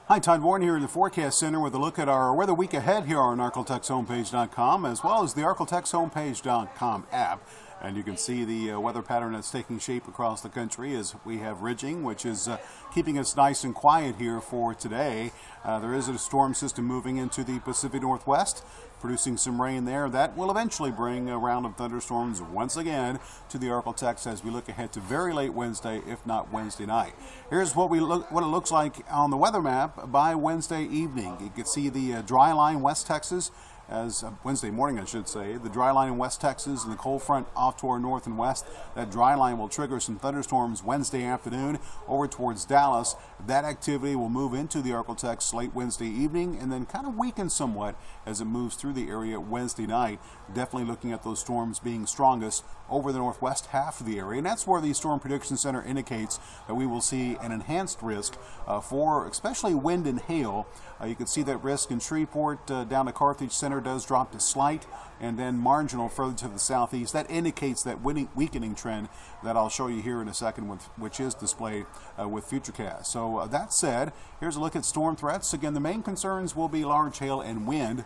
Hi, Todd Warren here in the Forecast Center with a look at our weather week ahead here on ArkLaTexHomepage.com, as well as the ArkLaTexHomepage.com app. And you can see the weather pattern that's taking shape across the country as we have ridging, which is keeping us nice and quiet here for today. There is a storm system moving into the Pacific Northwest, producing some rain there. That will eventually bring a round of thunderstorms once again to the ArkLaTex as we look ahead to very late Wednesday, if not Wednesday night. Here's what it looks like on the weather map by Wednesday evening. You can see the dry line West Texas, as Wednesday morning I should say, the dry line in West Texas and the cold front off to our north and west. That dry line will trigger some thunderstorms Wednesday afternoon over towards Dallas. That activity will move into the ArkLaTex late Wednesday evening and then kind of weaken somewhat as it moves through the area Wednesday night. Definitely looking at those storms being strongest over the northwest half of the area, and that's where the Storm Prediction Center indicates that we will see an enhanced risk for especially wind and hail. You can see that risk in Shreveport down to Carthage Center does drop to slight and then marginal further to the southeast. That indicates that weakening trend that I'll show you here in a second, which is displayed with Futurecast. So that said, here's a look at storm threats. Again, the main concerns will be large hail and wind.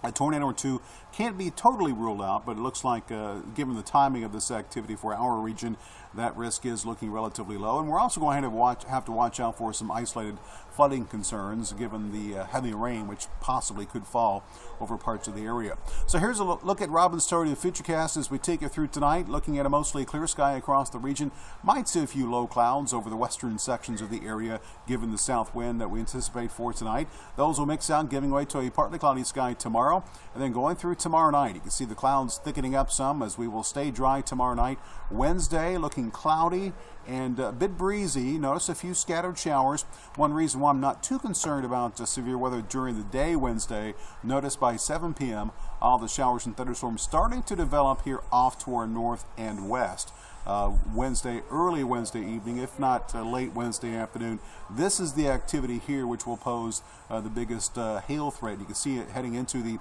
A tornado or two can't be totally ruled out, but it looks like, given the timing of this activity for our region, that risk is looking relatively low. And we're also going to have to watch out for some isolated flooding concerns, given the heavy rain which possibly could fall over parts of the area. So here's a look at Robin's story of the Futurecast as we take you through tonight, looking at a mostly clear sky across the region. Might see a few low clouds over the western sections of the area, given the south wind that we anticipate for tonight. Those will mix out, giving way to a partly cloudy sky tomorrow. And then going through tomorrow night, you can see the clouds thickening up some as we will stay dry tomorrow night. Wednesday looking cloudy and a bit breezy. Notice a few scattered showers. One reason why I'm not too concerned about severe weather during the day Wednesday, notice by 7 p.m. all the showers and thunderstorms starting to develop here off to our north and west. Early Wednesday evening, if not late Wednesday afternoon. This is the activity here which will pose the biggest hail threat. You can see it heading into the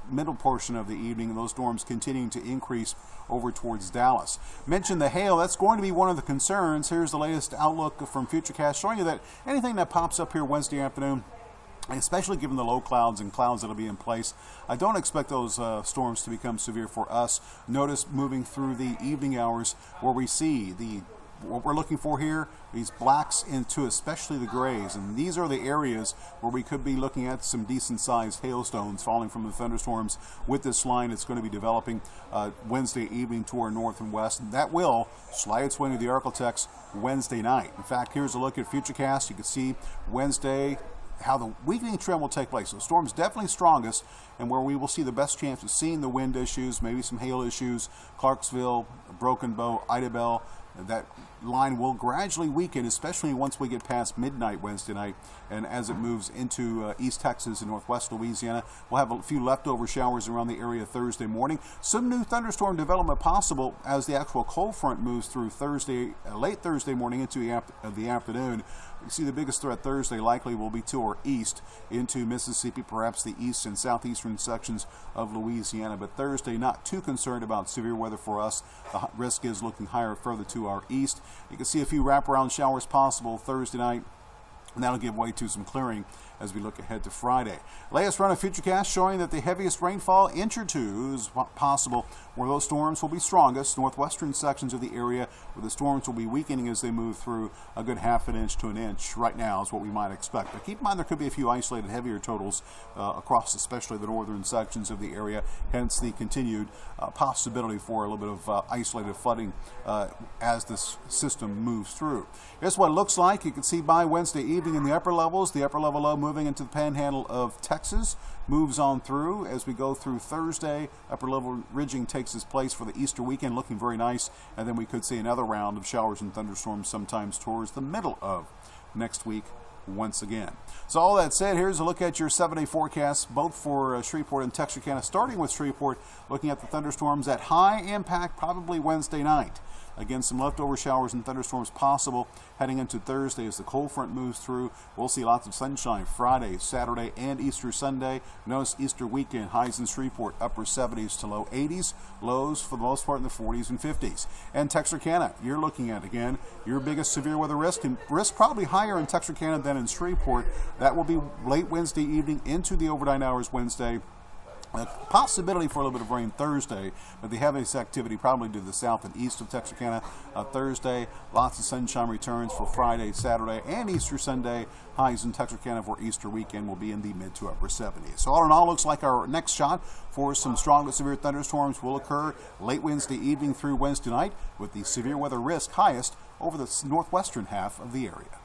middle portion of the evening, and those storms continuing to increase over towards Dallas. Mentioned the hail, that's going to be one of the concerns. Here's the latest outlook from Futurecast showing you that anything that pops up here Wednesday afternoon, especially given the low clouds and clouds that will be in place, I don't expect those storms to become severe for us. Notice moving through the evening hours where we see what we're looking for here, these blacks into especially the grays, and these are the areas where we could be looking at some decent sized hailstones falling from the thunderstorms with this line. It's going to be developing Wednesday evening to our north and west, and that will slide its way into the ArkLaTex Wednesday night. In fact, here's a look at Futurecast. You can see Wednesday how the weakening trend will take place. So the storm's definitely strongest, and where we will see the best chance of seeing the wind issues, maybe some hail issues, Clarksville, Broken Bow, Idabel. That line will gradually weaken, especially once we get past midnight Wednesday night, and as it moves into East Texas and Northwest Louisiana. We'll have a few leftover showers around the area Thursday morning. Some new thunderstorm development possible as the actual cold front moves through late Thursday morning into the afternoon. You see the biggest threat Thursday likely will be to our east into Mississippi, perhaps the east and southeastern sections of Louisiana. But Thursday, not too concerned about severe weather for us. The risk is looking higher further to our east. You can see a few wraparound showers possible Thursday night, and that'll give way to some clearing as we look ahead to Friday. Latest run of Futurecast showing that the heaviest rainfall, inch or two, is possible where those storms will be strongest. Northwestern sections of the area where the storms will be weakening as they move through. A good half an inch to an inch right now is what we might expect. But keep in mind there could be a few isolated heavier totals across especially the northern sections of the area, hence the continued possibility for a little bit of isolated flooding as this system moves through. Here's what it looks like. You can see by Wednesday evening in the upper levels, the upper level low moving into the panhandle of Texas, moves on through as we go through Thursday. Upper level ridging takes its place for the Easter weekend, looking very nice, and then we could see another round of showers and thunderstorms sometimes towards the middle of next week once again. So all that said, here's a look at your 7-day forecast, both for Shreveport and Texarkana. Starting with Shreveport, looking at the thunderstorms at high impact probably Wednesday night. Again, some leftover showers and thunderstorms possible heading into Thursday as the cold front moves through. We'll see lots of sunshine Friday, Saturday, and Easter Sunday. Notice Easter weekend, highs in Shreveport, upper 70s to low 80s. Lows, for the most part, in the 40s and 50s. And Texarkana, you're looking at, again, your biggest severe weather risk, and risk probably higher in Texarkana than in Shreveport. That will be late Wednesday evening into the overnight hours Wednesday. A possibility for a little bit of rain Thursday, but the heaviest activity probably to the south and east of Texarkana Thursday. Lots of sunshine returns for Friday, Saturday, and Easter Sunday. Highs in Texarkana for Easter weekend will be in the mid to upper 70s. So all in all, looks like our next shot for some strong to severe thunderstorms will occur late Wednesday evening through Wednesday night, with the severe weather risk highest over the northwestern half of the area.